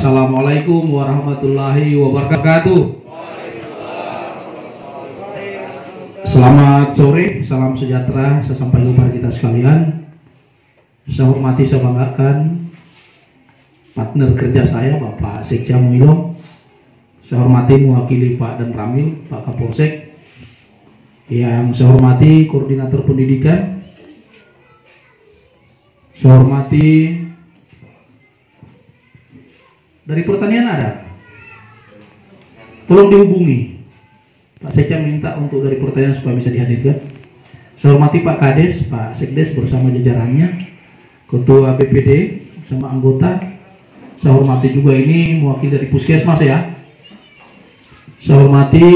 Assalamualaikum warahmatullahi wabarakatuh. Selamat sore, salam sejahtera saya sampaikan kepada kita sekalian. Saya hormati, saya banggakan partner kerja saya Bapak Sekja Muilong. Saya hormati mewakili Pak Dan Ramil, Pak Kapolsek. Yang saya hormati koordinator pendidikan. Saya hormati dari pertanian ada, tolong dihubungi. Pak Sekja minta untuk dari pertanian supaya bisa dihadirkan. Saya hormati Pak Kades, Pak Sekdes bersama jajarannya, Ketua BPD bersama anggota. Saya hormati juga ini mewakili dari Puskesmas ya. Saya hormati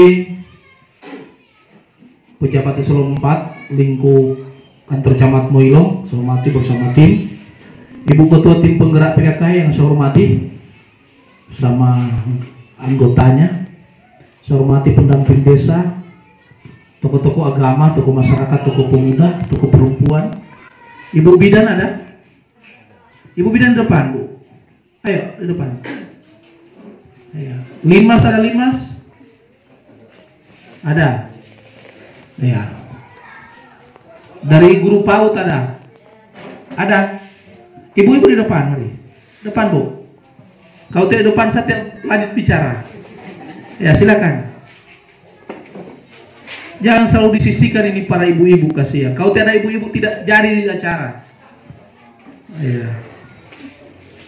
pejabat eselon 4 lingkup kantor Camat Muilong. Saya hormati bersama tim. Ibu Ketua tim penggerak PKK yang saya hormati sama anggotanya. Saya hormati pendamping desa, tokoh-tokoh agama, tokoh masyarakat, tokoh pemuda, tokoh perempuan. Ibu bidan ada? Ibu bidan depan, Bu. Ayo di depan. Ayo. Limas ada limas? Ada. Ya. Dari guru PAUD ada? Ada. Ibu-ibu di depan, mari. Depan, Bu. Kau tidak depan, saya lanjut bicara. Ya, silakan. Jangan selalu disisihkan ini para ibu-ibu, kasihan. Kau tidak ada ibu-ibu tidak jadi di acara. Ya.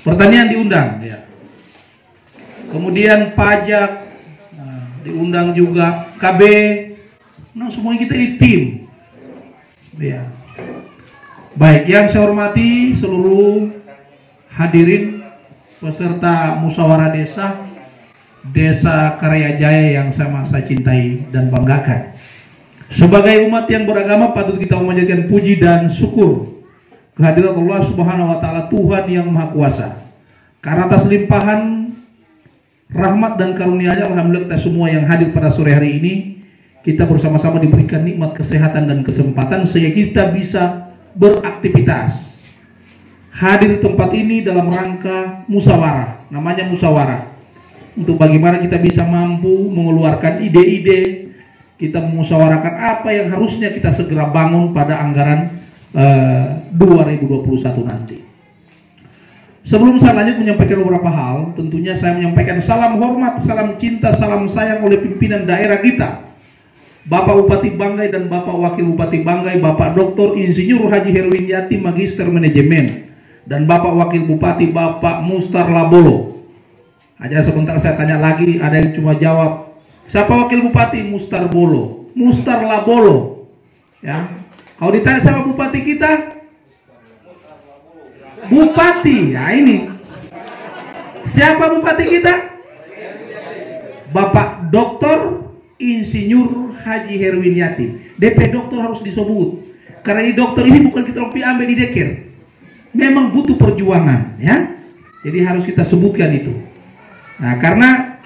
Pertanian diundang, ya. Kemudian pajak diundang juga, KB. Nah, semuanya kita ini tim. Ya. Baik, yang saya hormati seluruh hadirin peserta musyawarah Desa Karyajaya yang sama saya cintai dan banggakan. Sebagai umat yang beragama patut kita memanjatkan puji dan syukur kehadirat Allah Subhanahu wa taala, Tuhan yang Maha Kuasa. Karena atas limpahan rahmat dan karunia-Nya, alhamdulillah kita semua yang hadir pada sore hari ini, kita bersama-sama diberikan nikmat kesehatan dan kesempatan sehingga kita bisa beraktivitas. Hadir di tempat ini dalam rangka musyawarah, namanya musyawarah. Untuk bagaimana kita bisa mampu mengeluarkan ide-ide, kita memusyawarahkan apa yang harusnya kita segera bangun pada anggaran 2021 nanti. Sebelum saya lanjut menyampaikan beberapa hal, tentunya saya menyampaikan salam hormat, salam cinta, salam sayang oleh pimpinan daerah kita, Bapak Bupati Banggai dan Bapak Wakil Bupati Banggai, Bapak Dr. Insinyur Haji Herwinjati, Magister Manajemen, dan Bapak Wakil Bupati Bapak Mustar Labolo. Aja sebentar saya tanya lagi, ada yang cuma jawab. Siapa Wakil Bupati? Mustar Bolo. Mustar Labolo. Ya. Kalau ditanya sama Bupati kita, Bupati. Ya ini. Siapa Bupati kita? Bapak Dr. Insinyur Haji Herwinjati. DP dokter harus disebut. Karena ini dokter ini bukan kita ambil di deker. Memang butuh perjuangan, ya. Jadi harus kita sebutkan itu. Nah, karena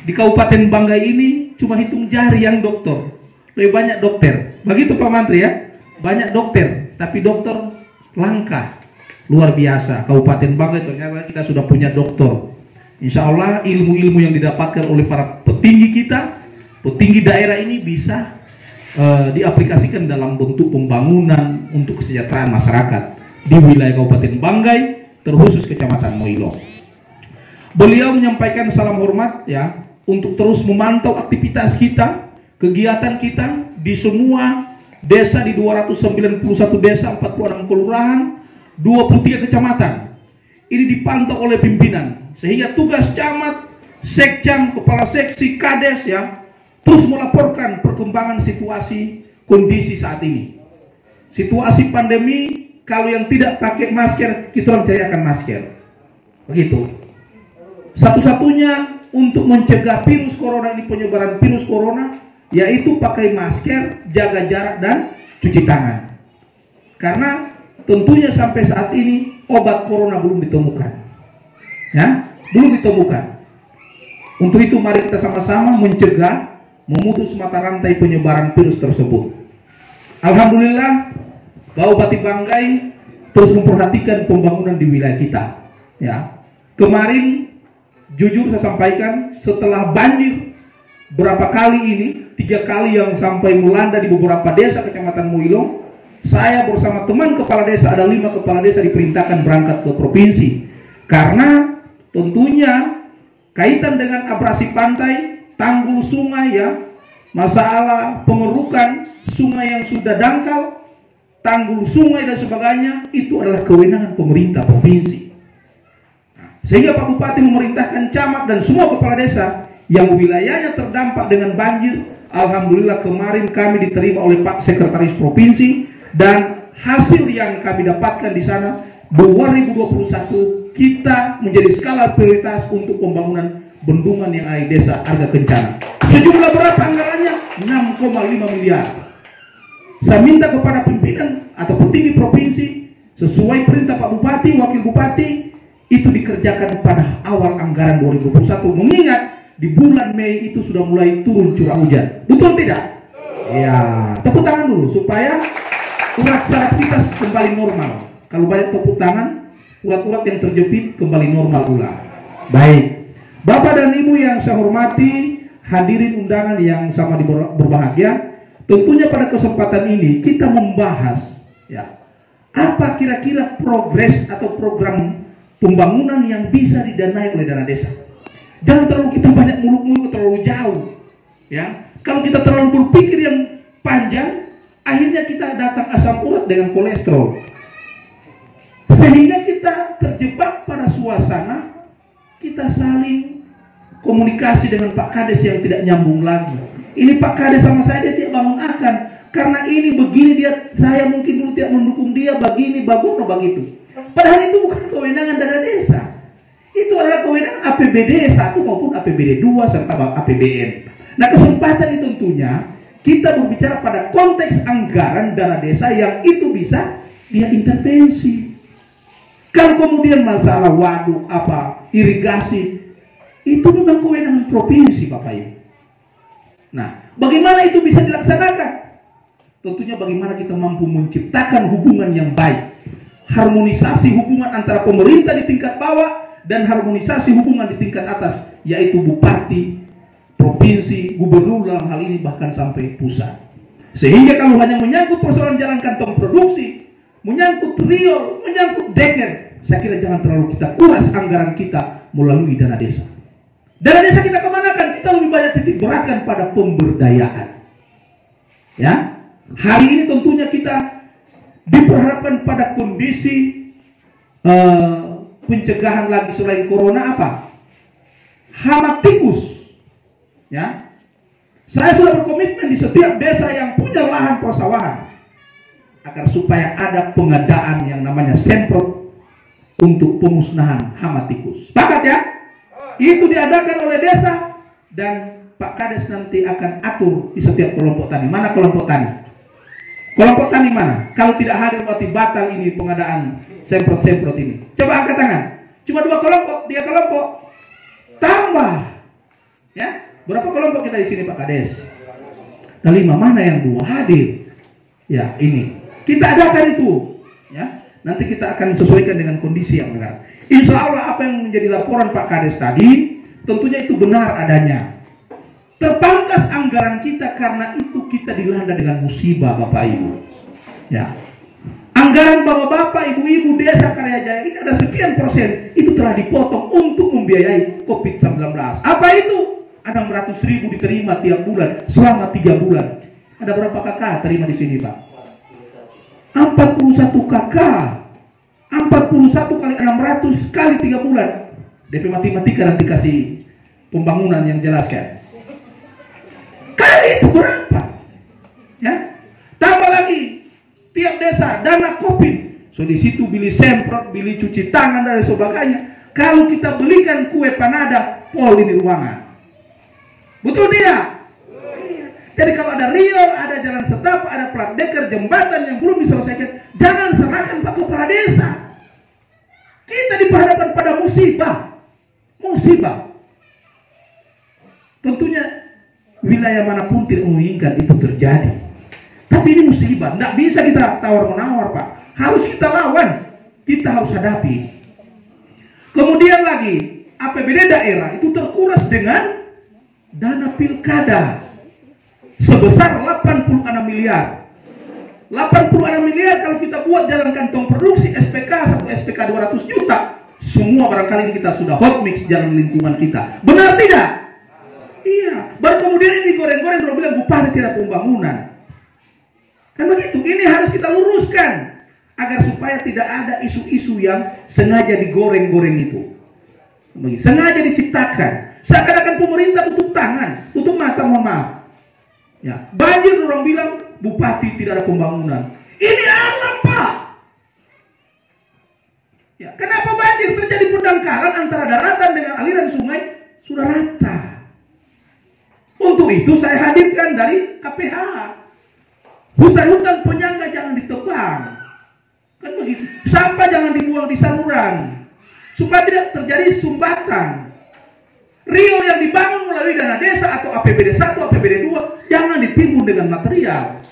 di Kabupaten Banggai ini cuma hitung jari yang dokter, lebih banyak dokter. Begitu Pak Mantri ya, banyak dokter, tapi dokter langka, luar biasa. Kabupaten Banggai ternyata kita sudah punya dokter. Insya Allah ilmu-ilmu yang didapatkan oleh para petinggi kita, petinggi daerah ini bisa diaplikasikan dalam bentuk pembangunan untuk kesejahteraan masyarakat di wilayah Kabupaten Banggai, terkhusus Kecamatan Muilong. Beliau menyampaikan salam hormat ya untuk terus memantau aktivitas kita, kegiatan kita di semua desa di 291 desa, 46 kelurahan, 23 kecamatan. Ini dipantau oleh pimpinan sehingga tugas camat, sekcam, kepala seksi, kades ya terus melaporkan perkembangan situasi kondisi saat ini. Situasi pandemi, kalau yang tidak pakai masker, kita orang carikan masker. Begitu. Satu-satunya untuk mencegah virus corona ini, penyebaran virus corona, yaitu pakai masker, jaga jarak, dan cuci tangan. Karena tentunya sampai saat ini obat corona belum ditemukan. Ya, belum ditemukan. Untuk itu mari kita sama-sama mencegah, memutus mata rantai penyebaran virus tersebut. Alhamdulillah, Bupati Banggai terus memperhatikan pembangunan di wilayah kita. Ya, kemarin jujur saya sampaikan, setelah banjir berapa kali ini, 3 kali yang sampai melanda di beberapa desa Kecamatan Muilong, saya bersama teman kepala desa, ada 5 kepala desa diperintahkan berangkat ke provinsi. Karena tentunya kaitan dengan abrasi pantai, tanggul sungai ya, masalah pengerukan sungai yang sudah dangkal, tanggul sungai dan sebagainya, itu adalah kewenangan pemerintah provinsi. Sehingga Pak Bupati memerintahkan camat dan semua kepala desa yang wilayahnya terdampak dengan banjir. Alhamdulillah kemarin kami diterima oleh Pak Sekretaris Provinsi, dan hasil yang kami dapatkan di sana 2021 kita menjadi skala prioritas untuk pembangunan bendungan yang ada di desa Arga Kencana. Sejumlah berapa anggarannya? 6,5 miliar. Saya minta kepada pimpinan atau petinggi provinsi, sesuai perintah Pak Bupati, Wakil Bupati, itu dikerjakan pada awal anggaran 2021, mengingat di bulan Mei itu sudah mulai turun curah hujan. Betul tidak? Ya, tepuk tangan dulu supaya urat-urat kita kembali normal. Kalau banyak tepuk tangan, urat-urat yang terjepit kembali normal pula. Baik, Bapak dan Ibu yang saya hormati, hadirin undangan yang sama berbahagia, tentunya pada kesempatan ini kita membahas ya, apa kira-kira progres atau program pembangunan yang bisa didanai oleh dana desa. Jangan terlalu kita banyak muluk-muluk terlalu jauh ya. Kalau kita terlalu berpikir yang panjang, akhirnya kita datang asam urat dengan kolesterol, sehingga kita terjebak pada suasana kita saling komunikasi dengan Pak Kades yang tidak nyambung lagi. Ini Pak Kades sama saya, dia tidak bangun akan karena ini begini, dia saya mungkin dulu tidak mendukung dia begini, bagono begitu. Padahal itu bukan kewenangan dana desa, itu adalah kewenangan APBD 1 maupun APBD 2 serta APBN. Nah, kesempatan itu tentunya kita berbicara pada konteks anggaran dana desa yang itu bisa dia intervensi. Kalau kemudian masalah waduk, irigasi, itu memang kewenangan provinsi, Bapak Ibu. Nah, bagaimana itu bisa dilaksanakan? Tentunya bagaimana kita mampu menciptakan hubungan yang baik, harmonisasi hubungan antara pemerintah di tingkat bawah dan harmonisasi hubungan di tingkat atas, yaitu bupati, provinsi, gubernur dalam hal ini, bahkan sampai pusat. Sehingga kalau hanya menyangkut persoalan jalan kantong produksi, menyangkut riol, menyangkut deker, saya kira jangan terlalu kita kuras anggaran kita melalui dana desa. Dana desa kita kemanakan? Kita lebih banyak titik beratkan pada pemberdayaan. Ya, hari ini tentunya kita diperharapkan pada kondisi pencegahan lagi selain corona apa? Hama tikus. Ya, saya sudah berkomitmen di setiap desa yang punya lahan persawahan agar supaya ada pengadaan yang namanya semprot untuk pemusnahan hama tikus. Sepakat ya? Itu diadakan oleh desa dan Pak Kades nanti akan atur di setiap kelompok tani. Mana kelompok tani? Kelompok tani mana? Kalau tidak hadir berarti batal ini pengadaan semprot-semprot ini. Coba angkat tangan. Cuma 2 kelompok, 3 kelompok. Tambah. Ya? Berapa kelompok kita di sini Pak Kades? Nah, 5, mana yang 2 hadir? Ya, ini. Kita adakan itu. Ya. Nanti kita akan sesuaikan dengan kondisi yang benar. Insya Allah apa yang menjadi laporan Pak Kades tadi, tentunya itu benar adanya. Terpangkas anggaran kita karena itu kita dilanda dengan musibah, Bapak Ibu. Ya. Anggaran bapak-bapak, ibu-ibu desa Karyajaya ini ada sekian persen, itu telah dipotong untuk membiayai COVID-19. Apa itu? Ada 600.000 diterima tiap bulan selama 3 bulan. Ada berapa kakak terima di sini, Pak? 41 kakak. 41 kali 600 kali 3 bulan. DP matematika nanti kasih pembangunan yang jelaskan. Kali itu berapa? Ya. Tambah lagi tiap desa dana COVID. So di situ beli semprot, beli cuci tangan dan sebagainya. Kalau kita belikan kue panada, pol ini ruangan. Betul tidak? Jadi kalau ada riol, ada jalan setapak, ada plat deker, jembatan yang belum diselesaikan, jangan serahkan Pak Kepala Desa. Kita diperhadapkan pada musibah. Musibah. Tentunya wilayah manapun tidak menginginkan itu terjadi. Tapi ini musibah. Tidak bisa kita tawar-menawar, Pak. Harus kita lawan. Kita harus hadapi. Kemudian lagi, APBD daerah itu terkuras dengan dana pilkada sebesar 86 miliar. 86 miliar kalau kita buat jalan kantong produksi SPK, satu SPK 200 juta, semua barangkali kita sudah hot mix jalan lingkungan kita. Benar tidak? Iya. Baru kemudian ini goreng-goreng baru bilang Bupati tidak pembangunan. Kan begitu. Ini harus kita luruskan agar supaya tidak ada isu-isu yang sengaja digoreng-goreng itu. Begitu. Sengaja diciptakan. Seakan-akan pemerintah tutup tangan, tutup mata, mohon maaf. Ya, banjir orang bilang Bupati tidak ada pembangunan. Ini alam, Pak. Ya, kenapa banjir terjadi pendangkalan antara daratan dengan aliran sungai sudah rata? Untuk itu saya hadirkan dari KPH. Hutan-hutan penyangga jangan ditebang. Kan begitu. Sampah jangan dibuang di saluran. Supaya tidak terjadi sumbatan. Rio yang dibangun melalui dana desa atau APBD 1, APBD 2 jangan ditimbun dengan material.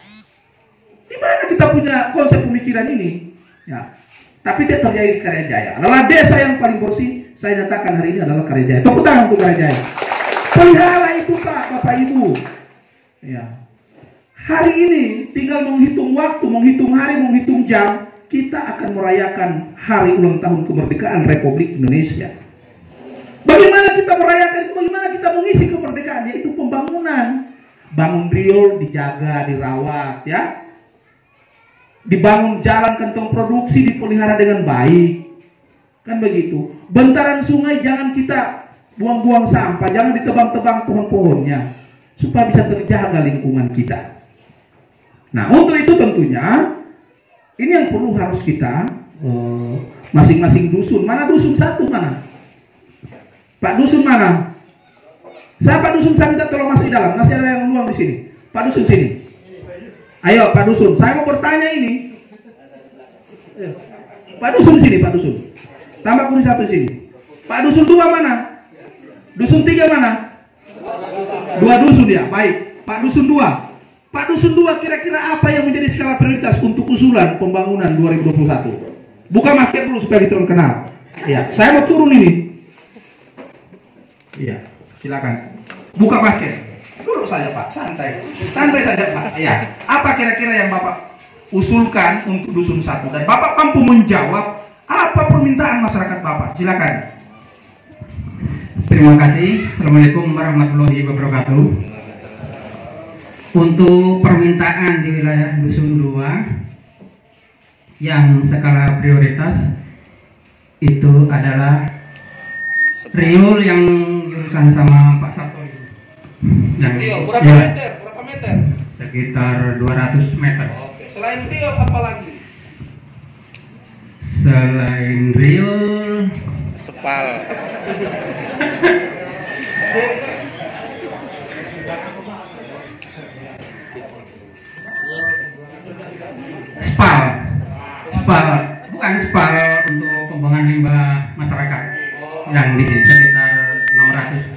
Di mana kita punya konsep pemikiran ini? Ya. Tapi tidak terjadi di Karya Jaya. Adalah desa yang paling bersih. Saya nyatakan hari ini adalah Karya Jaya. Tepuk tangan untuk Karya Jaya. Pelihara itu Pak, Bapak Ibu. Ya. Hari ini tinggal menghitung waktu, menghitung hari, menghitung jam. Kita akan merayakan hari ulang tahun kemerdekaan Republik Indonesia. Bagaimana kita merayakan itu? Bagaimana kita mengisi kemerdekaan? Yaitu pembangunan. Bangun riol, dijaga, dirawat, ya. Dibangun jalan kantong produksi, dipelihara dengan baik. Kan begitu. Bentaran sungai jangan kita buang-buang sampah, jangan ditebang-tebang pohon-pohonnya. Supaya bisa terjaga lingkungan kita. Nah, untuk itu tentunya ini yang perlu harus kita masing-masing dusun. Mana dusun satu mana? Pak dusun mana? Saya Pak dusun, saya minta tolong masuk di dalam. Masih ada yang luang di sini. Pak dusun sini. Ayo Pak dusun, saya mau bertanya ini. Pak dusun sini, Pak dusun. Tambah kursi satu sini. Pak dusun 2 mana? Dusun 3 mana? 2 dusun ya, baik. Pak dusun 2. Pak dusun 2 kira-kira apa yang menjadi skala prioritas untuk usulan pembangunan 2021? Buka masker dulu supaya kita kenal. Ya, saya mau turun ini. Iya, silakan. Buka masker. Duduk saja Pak, santai. Santai saja Pak. Ya. Apa kira-kira yang Bapak usulkan untuk dusun 1? Dan Bapak mampu menjawab apa permintaan masyarakat Bapak? Silakan. Terima kasih. Assalamualaikum warahmatullahi wabarakatuh. Untuk permintaan di wilayah dusun 2 yang skala prioritas itu adalah riol yang jurusan sama Pak Sabto itu. Riol berapa meter? Berapa meter? Sekitar 200 meter. Oke. Selain riol apa lagi? Selain riol, Sepal. spal, bukan spal untuk pembuangan limbah masyarakat yang di sekitar 600.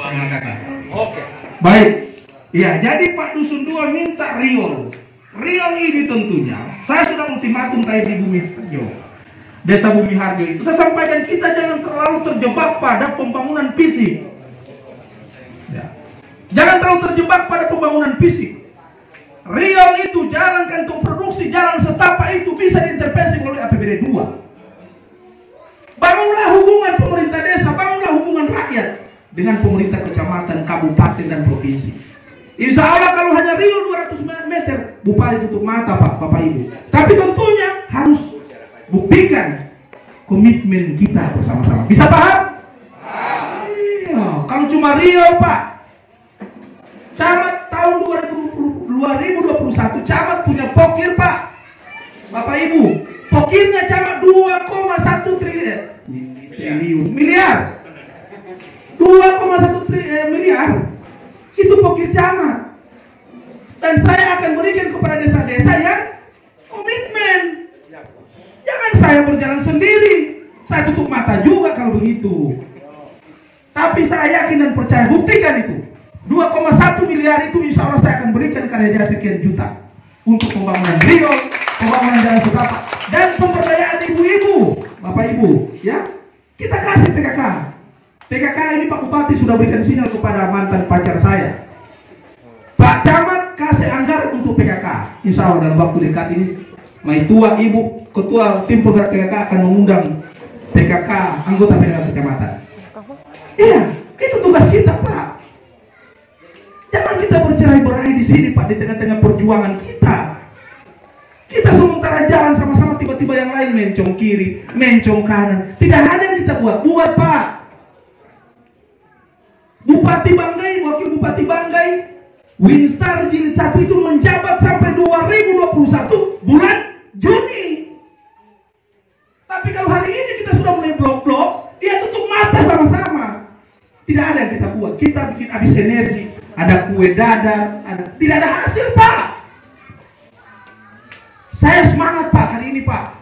Terima kasih. Oke. Baik. Ya, jadi Pak Dusun 2 minta riol. Riol ini tentunya, saya sudah ultimatum tadi di Bumi Harjo, Desa Bumi Harjo itu. Saya sampaikan kita jangan terlalu terjebak pada pembangunan fisik. Ya. Jangan terlalu terjebak pada pembangunan fisik. Riol itu, jalan kantong produksi, jalan setapak itu bisa diintervensi melalui APBD 2. Bangunlah hubungan pemerintah desa, bangunlah hubungan rakyat dengan pemerintah kecamatan, kabupaten, dan provinsi. Insya Allah kalau hanya riol 200 meter, Bupati tutup mata Pak, Bapak Ibu. Tapi tentunya harus buktikan komitmen kita bersama-sama. Bisa paham? Iya. Kalau cuma riol Pak, camat tahun 2021 camat punya pokir Pak, Bapak Ibu. Pokirnya camat 2,1 miliar. 2,1 miliar itu pokir camat. Dan saya akan berikan kepada desa-desa yang komitmen. Jangan saya berjalan sendiri, saya tutup mata juga kalau begitu. Tapi saya yakin dan percaya, buktikan itu. 2,1 miliar itu insya Allah saya akan berikan karya sekian juta untuk pembangunan riol, pembangunan jalan setapak, dan pemberdayaan ibu-ibu, Bapak Ibu, ya. Kita kasih PKK. PKK ini Pak Bupati sudah berikan sinyal kepada mantan pacar saya. Pak Camat kasih anggaran untuk PKK. Insya Allah dalam waktu dekat ini, Maitua Ibu Ketua Tim Penggerak PKK akan mengundang PKK anggota PKK kecamatan. Iya, itu tugas kita Pak. Jangan kita bercerai-berai di sini Pak, di tengah-tengah perjuangan kita. Kita sementara jalan sama-sama, tiba-tiba yang lain mencong kiri, mencong kanan. Tidak ada yang kita buat Pak. Bupati Banggai, Wakil Bupati Banggai, Winstar Jilid 1 itu menjabat sampai 2021 bulan Juni. Tapi kalau hari ini kita sudah mulai blok-blok, dia tutup mata sama-sama. Tidak ada yang kita buat. Kita bikin habis energi, ada kue dadar, tidak ada hasil Pak. Saya semangat Pak hari ini Pak,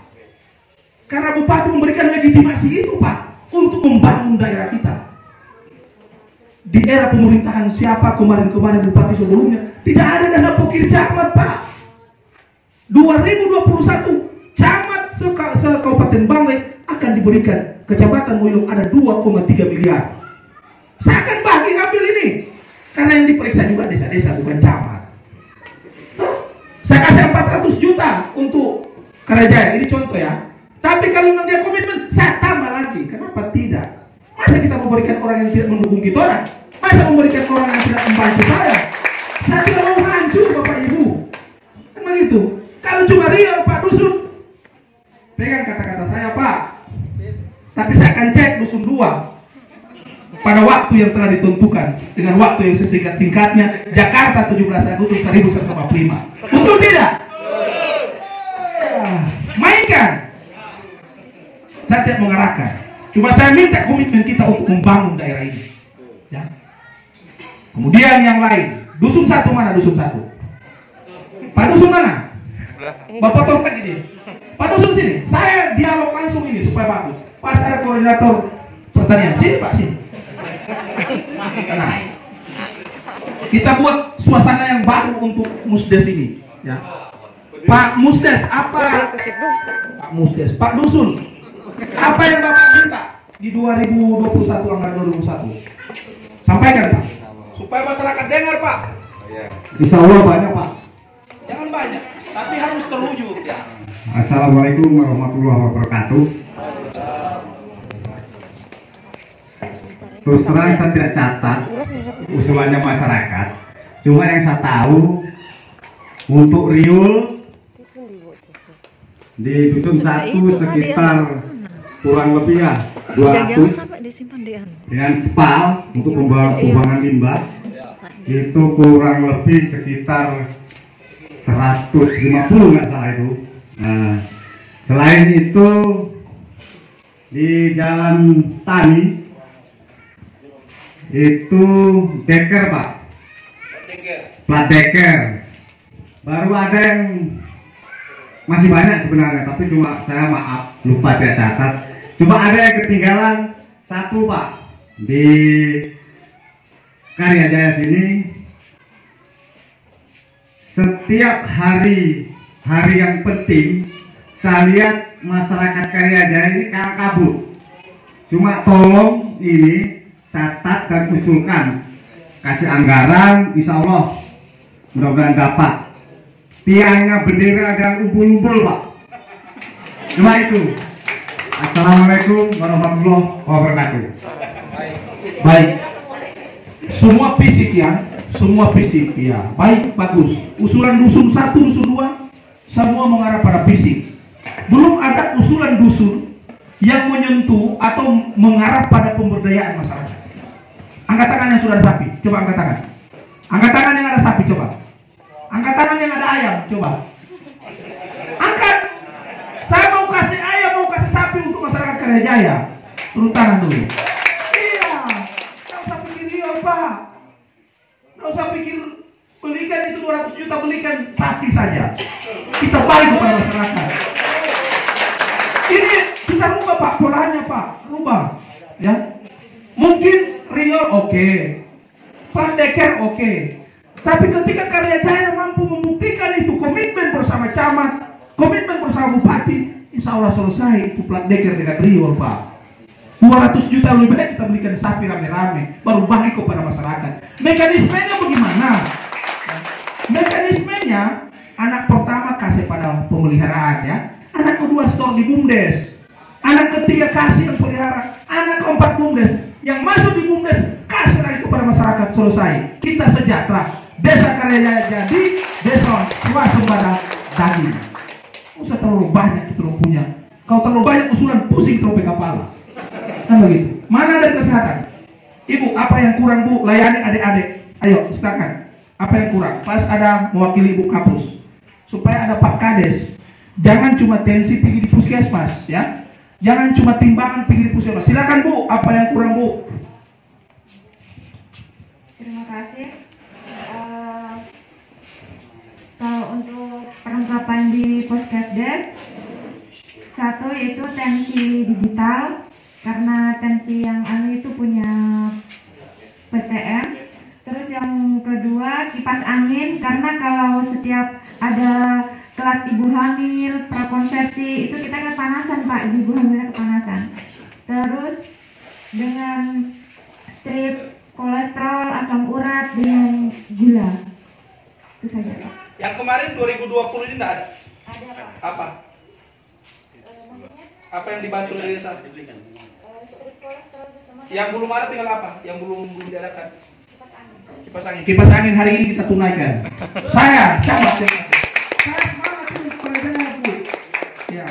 karena Bupati memberikan legitimasi itu Pak untuk membangun daerah kita. Di era pemerintahan siapa kemarin-kemarin Bupati sebelumnya tidak ada dana pokir camat Pak. 2021 camat se-Kabupaten Banggai akan diberikan, Kecamatan Moilung ada 2,3 miliar. Saya akan bagi ambil ini, karena yang diperiksa juga desa-desa bukan camat. Saya kasih 400 juta untuk Karajaya, ini contoh ya. Tapi kalau memang dia komitmen, saya tambah lagi. Kenapa tidak? Masa kita memberikan orang yang tidak mendukung kita orang? Masa memberikan orang yang tidak membantu saya? Saya tidak mau hancur Bapak Ibu. Kan begitu. Kalau cuma real Pak Dusun, pegang kata-kata saya Pak. Tapi saya akan cek Dusun 2 pada waktu yang telah ditentukan, dengan waktu yang sesingkat-singkatnya, Jakarta 17 Agustus 1945. Betul tidak? Mainkan. Saya tidak mengarahkan. Cuma saya minta komitmen kita untuk membangun daerah ini. Ya. Kemudian yang lain, Dusun 1 mana Dusun 1? Pak Dusun mana? Bapak Torpet ini. Pak Dusun sini. Saya dialog langsung ini supaya bagus. Pak saya koordinator pertanian. Sini Pak, sini. Tenang. Kita buat suasana yang baru untuk Musdes ini. Ya. Pak Musdes, apa? Pak Musdes, Pak Dusun, apa yang Bapak minta di 2021 anggaran 2001? Sampaikan Pak, supaya masyarakat dengar Pak. Insya Allah banyak Pak. Jangan banyak, tapi harus terwujud ya. Assalamualaikum warahmatullahi wabarakatuh. Terus terang saya tidak catat usulannya masyarakat. Cuma yang saya tahu untuk riul di Dusun 1 sekitar kurang lebih ya 200 dengan spal untuk pembuangan limbah itu kurang lebih sekitar 150 nggak salah itu. Nah, selain itu di Jalan Tani itu deker Pak, plat deker. Baru ada yang masih banyak sebenarnya, tapi cuma saya maaf lupa tidak catat. Cuma ada yang ketinggalan satu Pak di Karyajaya sini. Setiap hari yang penting saya lihat masyarakat Karyajaya ini kalang kabut. Cuma tolong ini catat dan usulkan, kasih anggaran, insya Allah mudah-mudahan dapat. Tiangnya bendera dan umpul-umpul Pak. Cuma itu. Assalamualaikum warahmatullahi wabarakatuh. Baik. Semua fisik ya, semua fisik ya. Baik, bagus. Usulan Dusun 1, Dusun 2 semua mengarah pada fisik. Belum ada usulan dusun yang menyentuh atau mengarah pada pemberdayaan masyarakat. Angkat tangan yang sudah ada sapi, coba angkat tangan. Angkat tangan yang ada sapi, coba. Angkat tangan yang ada ayam, coba. Angkat. Saya mau kasih ayam, mau kasih sapi untuk masyarakat Karyajaya. Turun tangan dulu. Iya. Nggak usah pikir real Pak. Nggak usah pikir belikan itu 200 juta, belikan sapi saja. Kita baik kepada masyarakat. Ini kita rubah Pak, polanya Pak, rubah. Ya. Mungkin real oke, plat deker oke. Tapi ketika Karyajaya mampu membuktikan itu, komitmen bersama camat, komitmen bersama bupati, insya Allah selesai itu plat deker dengan real Pak. 200 juta lebih baik kita belikan sapi rame-rame, baru bagi kepada masyarakat. Mekanismenya bagaimana? Mekanismenya, anak pertama kasih pada pemeliharaan ya, anak kedua store di BUMDes, anak ketiga kasih yang pelihara, anak keempat BUMDes, yang masuk di BUMDes kasih lagi kepada masyarakat, selesai. Kita sejahtera. Desa Karya Jaya jadi desa swasembada daging. Usah terlalu banyak kita punya. Kalau terlalu banyak usulan pusing terlalu kepala. Kan begitu. Mana ada kesehatan? Ibu, apa yang kurang Bu? Layani adik-adik. Ayo, silakan. Apa yang kurang? Pas ada mewakili Ibu Kapus. Supaya ada Pak Kades. Jangan cuma tensi pergi di puskesmas, ya. Jangan cuma timbangan pergi di puskesmas. Silakan Bu, apa yang kurang Bu? Terima kasih. Kalau untuk perlengkapan di Puskesdes, satu yaitu tensi digital, karena tensi yang itu punya PTM. Terus yang kedua kipas angin, karena kalau setiap ada kelas ibu hamil, prakonsepsi itu kita kepanasan Pak, ibu hamilnya kepanasan. Terus dengan strip kolesterol, asam urat dengan gula. Itu saja Pak. Yang kemarin 2020 ini enggak ada. Ada Pak. Apa? Maksudnya Apa yang dibantu dari desa? strip kolesterol itu semua. Yang belum ada tinggal apa? Yang belum diadakan? Kipas angin. Kipas angin. Kipas angin hari ini kita tunaikan. Saya camat. Saya semangat terus pelajaran Bu. Ya.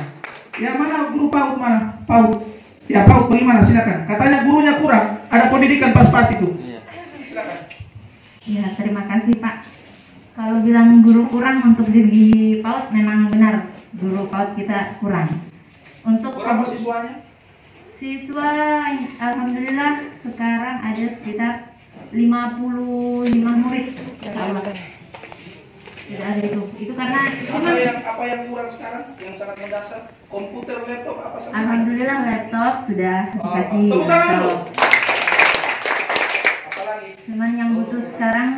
Yang mana guru PAUD mana? PAUD. Ya PAUD bagaimana? Silakan. Katanya gurunya kurang. Ada pendidikan pas-pas itu. Silakan. Ya, terima kasih Pak. Kalau bilang guru kurang untuk di PAUD memang benar, guru PAUD kita kurang. Untuk Berapa siswanya? siswa, alhamdulillah sekarang ada sekitar 55 murid. Tidak ada itu. Itu karena Apa yang kurang sekarang? Yang sangat mendasar? Komputer, laptop apa saja? alhamdulillah laptop sudah dikasih Tepuk tangan dulu. laptop. Apalagi? Cuman yang butuh sekarang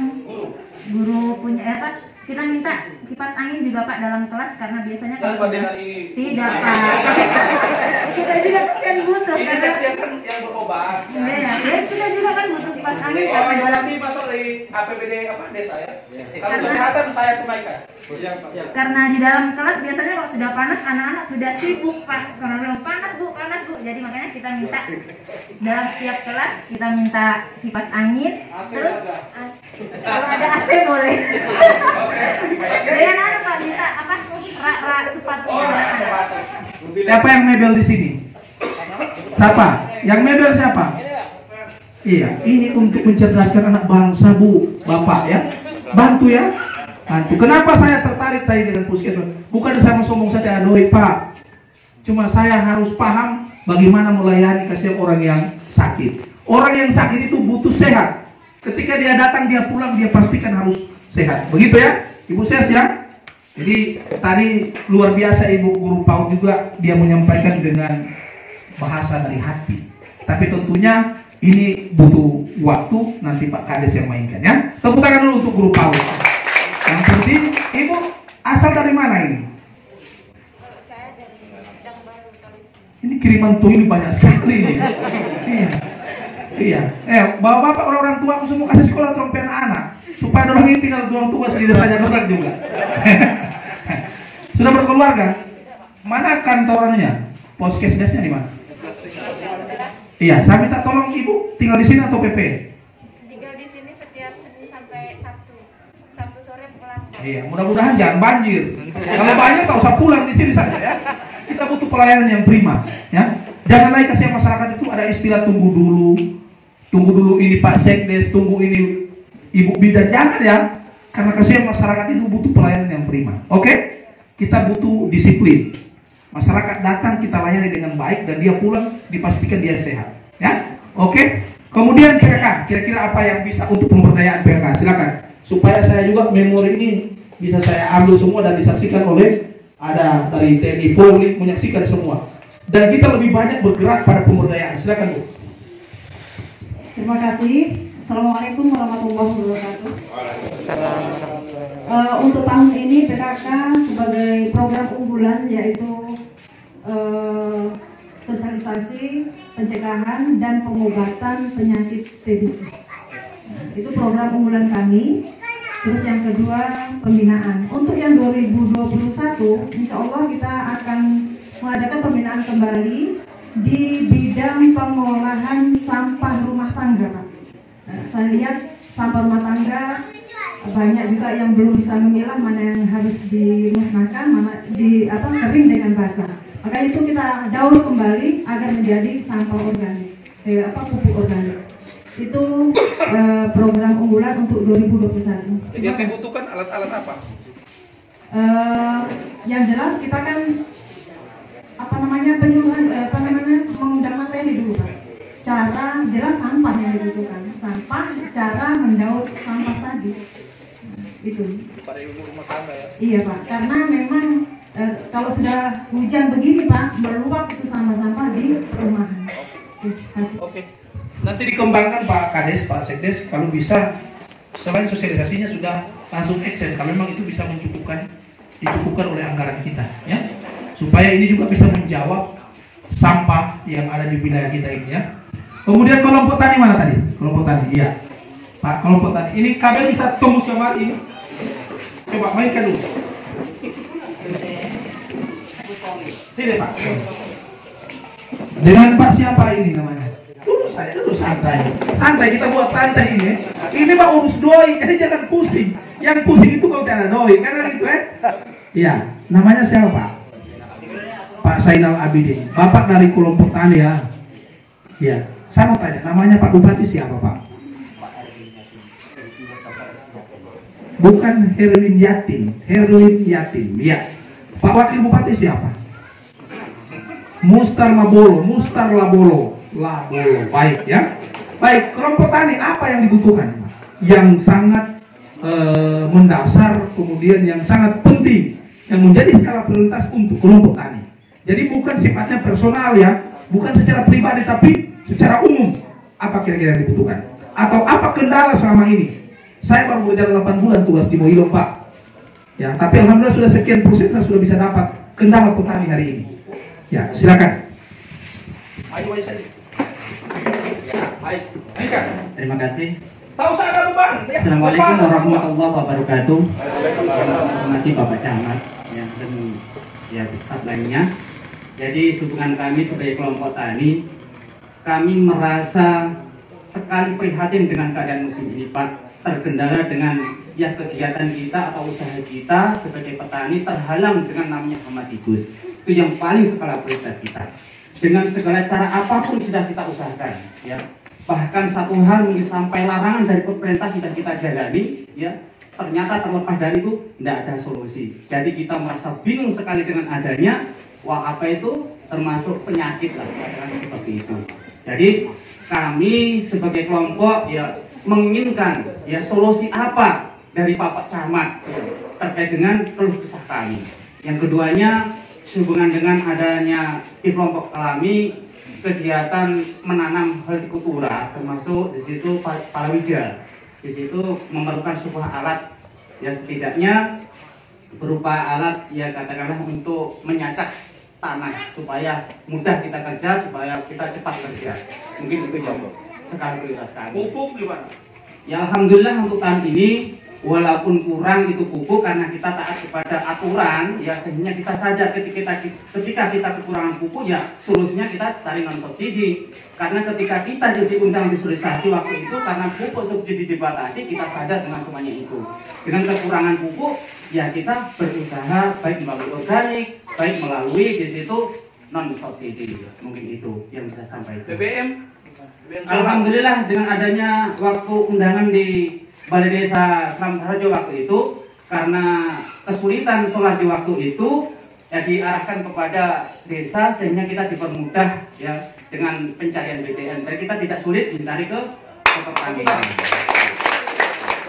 guru punya apa? Kita minta kipas angin juga Pak dalam kelas, karena biasanya kalau Tanpa dengan ini. tidak Pak. Kita juga kan butuh Ini karena kasihan kan yang berobat. ya, kita juga kan butuh kipas angin Oh, karena yang dalam nanti masuk dari APBD apa desa ya? Kalau kesehatan saya tunaikan. karena di dalam kelas biasanya kalau sudah panas anak-anak sudah sibuk Pak, karena bilang panas Bu, jadi makanya kita minta dalam setiap kelas kita minta kipas angin, terus kalau ada AC boleh. Dengan apa Pak minta apa rak sepatu. Oh, sepatu. Siapa yang mebel di sini? Siapa? Yang mebel siapa? Iya, ini untuk mencerdaskan anak bangsa Bu, Bapak ya. Bantu ya. Bantu. Kenapa saya tertarik tadi dengan puskesmas? Bukan saya sombong saja, doi Pak. Cuma saya harus paham bagaimana melayani kasihan orang yang sakit. Orang yang sakit itu butuh sehat. Ketika dia datang, dia pulang, dia pastikan harus sehat. Begitu ya? Ibu saya siap. Jadi tadi luar biasa Ibu guru PAUD juga, dia menyampaikan dengan bahasa dari hati. Tapi tentunya ini butuh waktu, nanti Pak Kades yang mainkan ya. Tepuk tangan dulu untuk guru PAUD. Yang penting, Ibu asal dari mana ini? Saya dari Sedang Baru Kalis. Ini kiriman tuh ini banyak sekali ini. Iya. Bapak-bapak orang tua aku semua kasih sekolah trompen anak supaya orang ini tinggal orang tua sendiri saja dokter juga. Sudah berkeluarga? Mana kantornya? Puskesmasnya di mana? Iya, saya minta tolong Ibu tinggal di sini atau PP? Tinggal di sini setiap Senin sampai Sabtu sore pulang. Iya, mudah-mudahan jangan banjir. Kalau banjir tak usah pulang di sini saja ya. Kita butuh pelayanan yang prima, ya. Jangan lagi kasih masyarakat itu ada istilah tunggu dulu ini Pak Sekdes, tunggu ini Ibu Bidan, jangan ya. Karena kasihan masyarakat itu butuh pelayanan yang prima. Oke? Kita butuh disiplin. Masyarakat datang kita layani dengan baik dan dia pulang dipastikan dia sehat. Ya? Oke? Kemudian kira-kira apa yang bisa untuk pemberdayaan PLK? Silakan. Supaya saya juga memori ini bisa saya ambil semua dan disaksikan oleh ada dari TNI Polri menyaksikan semua. Dan kita lebih banyak bergerak pada pemberdayaan. Silakan Bu. Terima kasih. Assalamualaikum warahmatullahi wabarakatuh. Untuk tahun ini PKK sebagai program unggulan yaitu sosialisasi pencegahan dan pengobatan penyakit TBC. Itu program unggulan kami. Terus yang kedua, pembinaan. Untuk yang 2021, insya Allah kita akan mengadakan pembinaan kembali di bidang pengolahan sampah rumah tangga, Pak. Saya lihat sampah rumah tangga banyak juga yang belum bisa memilah mana yang harus dimusnahkan, mana kering dengan basah. Maka itu kita daur kembali agar menjadi sampah organik, pupuk organik. Itu program unggulan untuk 2021. Jadi yang dibutuhkan alat-alat apa? Yang jelas kita kan penyuluhan mengundang materi dulu, Pak. Cara jelas sampah yang dibutuhkan, sampah, cara mendaur sampah tadi. Itu. Pada ibu rumah tangga ya. Iya, Pak. Karena memang kalau sudah hujan begini, Pak, meluap itu sampah-sampah di perumahan. Oke. Nanti dikembangkan Pak Kades, Pak Sekdes, kalau bisa selain sosialisasinya sudah langsung action kalau memang itu bisa dicukupkan oleh anggaran kita, ya. Supaya ini juga bisa menjawab sampah yang ada di wilayah kita ini, ya. Kemudian kelompok tani mana tadi? Kelompok tani, iya. Pak, kelompok tani. Ini kalian bisa tunggu sama ini. Coba mainkan dulu. Sini Pak. Dengan Pak siapa ini namanya? Dulu santai kita buat santai ini. Ini Pak urus doi, jadi jangan pusing. Yang pusing itu kalau tidak ada doi, kan gitu Iya, namanya siapa Pak? Pak Zainal Abidin, Bapak dari kelompok tani ya. Iya, saya mau tanya, namanya Pak Bupati siapa Pak? Bukan Herwin Yatin, ya. Pak Wakil Bupati siapa? Mustar Labolo, baik ya. Baik, kelompok tani apa yang dibutuhkan? Yang sangat mendasar, kemudian yang sangat penting, yang menjadi skala prioritas untuk kelompok tani. Jadi bukan sifatnya personal ya, bukan secara pribadi, tapi secara umum. Apa kira-kira yang dibutuhkan? Atau apa kendala selama ini? Saya baru berjalan 8 bulan tugas di Moilo Pak. Ya, tapi alhamdulillah sudah sekian persen saya sudah bisa dapat kendala petani hari ini. Ya, silakan. Ayo saja. Ayo. Terima kasih. Tahu saya ada beban. Assalamualaikum warahmatullahi wabarakatuh. Hormati Bapak Camat yang dan ya staf lainnya. Jadi hubungan kami sebagai kelompok tani, kami merasa sekali prihatin dengan keadaan musim ini Pak. Terkendala dengan ya kegiatan kita atau usaha kita sebagai petani terhalang dengan namanya hama tikus. Itu yang paling skala prioritas kita. Dengan segala cara apapun sudah kita usahakan, ya. Bahkan satu hal mungkin sampai larangan dari pemerintah sudah kita jalani, ya. Ternyata terlepas dari itu tidak ada solusi. Jadi kita merasa bingung sekali dengan adanya apa itu termasuk penyakit lah, seperti itu. Jadi kami sebagai kelompok ya menginginkan ya solusi apa dari Bapak Camat ya, terkait dengan keluh kesah kami. Yang keduanya sehubungan dengan adanya di kelompok kami kegiatan menanam hortikultura, termasuk di situ palawija. Di situ memerlukan sebuah alat ya setidaknya berupa alat ya katakanlah untuk menyacak tanah supaya mudah kita kerja, supaya kita cepat kerja. Mungkin itu yang sekali prioritas kami. Pupuk gimana? Ya alhamdulillah untuk tahun ini walaupun kurang itu pupuk karena kita taat kepada aturan ya sehingga kita sadar ketika kita kekurangan pupuk ya solusinya kita cari non subsidi. Karena ketika kita diundang disosialisasi waktu itu karena pupuk subsidi dibatasi kita sadar dengan semuanya itu. Dengan kekurangan pupuk ya kita berusaha baik melalui organik, baik melalui di situ non subsidi. Mungkin itu yang bisa sampaikan. BBM. Alhamdulillah dengan adanya waktu undangan di Balai Desa Selamat Harjo waktu itu karena kesulitan sholat di waktu itu ya diarahkan kepada desa sehingga kita dipermudah ya dengan pencarian BBM. Dan kita tidak sulit mencari ke pertanian.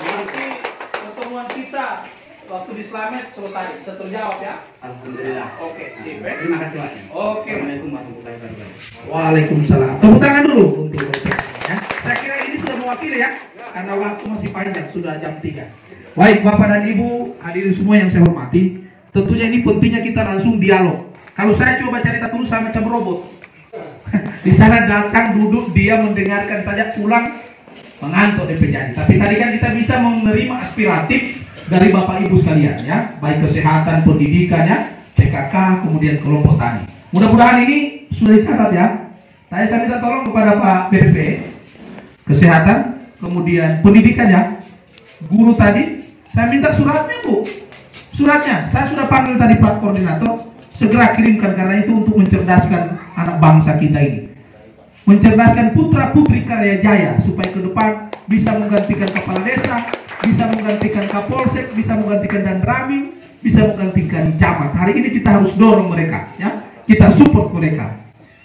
Berarti pertemuan kita waktu di Slamet selesai, bisa terjawab ya? Alhamdulillah. Oke, sip. Terima kasih Pak. Oke. Assalamualaikum warahmatullahi wabarakatuh. Waalaikumsalam. Tepuk tangan dulu untuk ya. Saya kira ini sudah mewakili ya, karena waktu masih panjang, sudah jam 3. Baik Bapak dan Ibu, hadirin semua yang saya hormati, tentunya ini pentingnya kita langsung dialog. Kalau saya coba cerita terus sama macam robot. Di sana datang, duduk, dia mendengarkan saja, pulang mengantuk DP Jadi. Tapi tadi kan kita bisa menerima aspiratif dari Bapak Ibu sekalian ya, baik kesehatan, pendidikan ya, PKK, kemudian kelompok tani. Mudah-mudahan ini sudah dicatat ya. Tadi saya minta tolong kepada Pak BPP, kesehatan, kemudian pendidikan ya, guru tadi, saya minta suratnya Bu. Suratnya, saya sudah panggil tadi Pak Koordinator, segera kirimkan karena itu untuk mencerdaskan anak bangsa kita ini. Mencerdaskan putra-putri Karya Jaya supaya ke depan bisa menggantikan kepala desa, bisa menggantikan Kapolsek, bisa menggantikan Danramil, bisa menggantikan camat. Hari ini kita harus dorong mereka ya. Kita support mereka.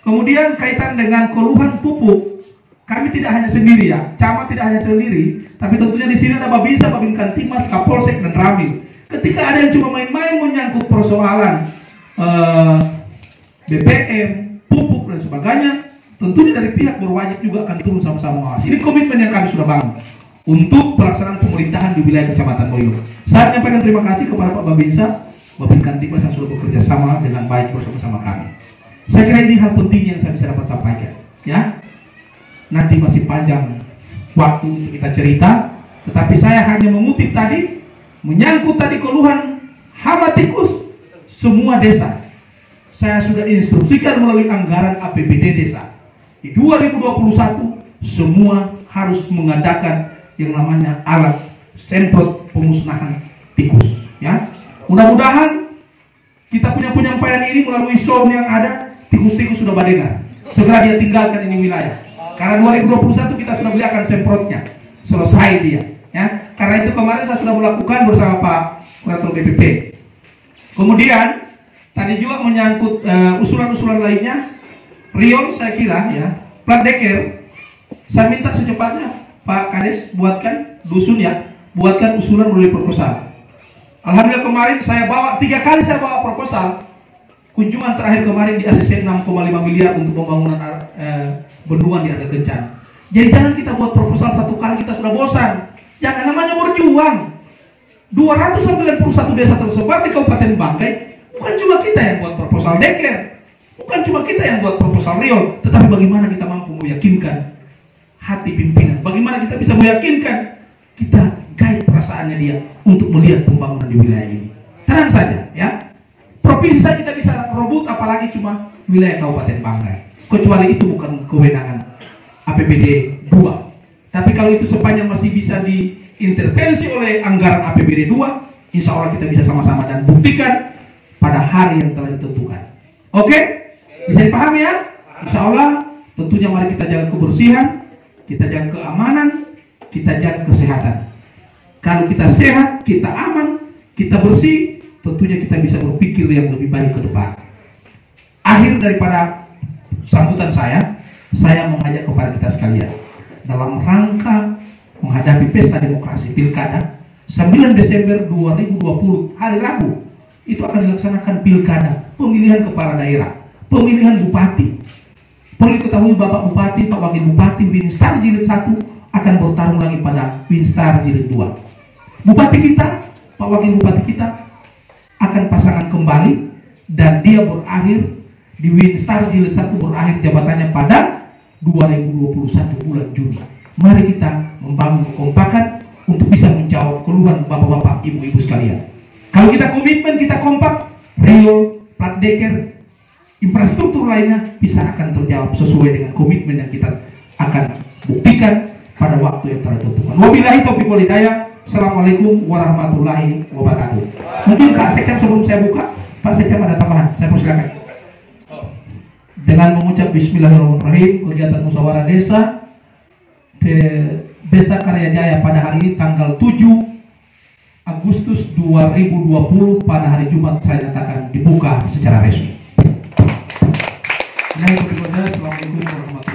Kemudian kaitan dengan keluhan pupuk, kami tidak hanya sendiri ya, camat tidak hanya sendiri, tapi tentunya di sini ada Babinsa, Babinkan Timas, Kapolsek dan Ramil. Ketika ada yang cuma main-main menyangkut persoalan BBM, pupuk dan sebagainya, tentunya dari pihak berwajib juga akan turun sama-sama mengawasi. Ini komitmen yang kami sudah bangun untuk pelaksanaan pemerintahan di wilayah Kecamatan Moyo. Saya menyampaikan terima kasih kepada Pak Babinsa, Babinkan Timas yang sudah bekerja sama dengan baik bersama-sama kami. Saya kira ini hal penting yang saya bisa dapat sampaikan. Ya, nanti masih panjang waktu untuk kita cerita, tetapi saya hanya mengutip tadi, menyangkut tadi keluhan hama tikus semua desa. Saya sudah instruksikan melalui anggaran APBD desa. Di 2021 semua harus mengadakan yang namanya alat semprot pemusnahan tikus. Ya, mudah-mudahan kita punya penyampaian ini melalui sound yang ada, tikus-tikus sudah badengar. Segera dia tinggalkan ini wilayah. Karena 2021 kita sudah belikan semprotnya, selesai dia. Ya, karena itu kemarin saya sudah melakukan bersama Pak Kurator BPP. Kemudian tadi juga menyangkut usulan-usulan lainnya, Rion saya kira ya, plat deker, saya minta secepatnya Pak Kades buatkan dusun ya, buatkan usulan melalui proposal. Alhamdulillah kemarin saya bawa 3 kali saya bawa proposal. Kunjungan terakhir kemarin di ACC 6,5 miliar untuk pembangunan bendungan di Ada Kencana. Jadi jangan kita buat proposal 1 kali kita sudah bosan. Jangan, namanya berjuang. 291 desa tersebar di Kabupaten Bangkai. Bukan cuma kita yang buat proposal deker, bukan cuma kita yang buat proposal Rion, tetapi bagaimana kita mampu meyakinkan hati pimpinan, bagaimana kita bisa meyakinkan, kita gait perasaannya dia untuk melihat pembangunan di wilayah ini. Tenang saja ya, provinsi saja kita bisa rebut, apalagi cuma wilayah Kabupaten Bangkai. Kecuali itu bukan kewenangan APBD 2. Tapi kalau itu sepanjang masih bisa diintervensi oleh anggaran APBD 2, insya Allah kita bisa sama-sama dan buktikan pada hari yang telah ditentukan. Oke? Bisa dipahami ya? Insya Allah tentunya mari kita jaga kebersihan, kita jaga keamanan, kita jaga kesehatan. Kalau kita sehat, kita aman, kita bersih, tentunya kita bisa berpikir yang lebih baik ke depan. Akhir daripada sambutan saya mengajak kepada kita sekalian dalam rangka menghadapi pesta demokrasi pilkada 9 Desember 2020 hari Rabu. Itu akan dilaksanakan pilkada, pemilihan kepala daerah, pemilihan bupati. Perlu diketahui Bapak Bupati, Pak Wakil Bupati Winstar Jilid 1 akan bertarung lagi pada Winstar Jilid 2. Bupati kita, Pak Wakil Bupati kita akan pasangan kembali dan dia berakhir di Winstar Jilid 1 berakhir jabatannya pada 2021 bulan Juni. Mari kita membangun kekompakan untuk bisa menjawab keluhan bapak-bapak, ibu-ibu sekalian. Kalau kita komitmen, kita kompak, Rio, plat deker, infrastruktur lainnya bisa akan terjawab sesuai dengan komitmen yang kita akan buktikan pada waktu yang telah ditentukan. Wabillahi taufiq wal hidayah. Assalamualaikum warahmatullahi wabarakatuh. Mungkin Pak Sekam sebelum saya buka, Pak Sekam ada tambahan, saya persilakan. Dengan mengucap Bismillahirrahmanirrahim, kegiatan musyawarah desa Desa Karya Jaya pada hari ini tanggal 7 Agustus 2020 pada hari Jumat saya nyatakan dibuka secara resmi. Assalamualaikum warahmatullahi wabarakatuh.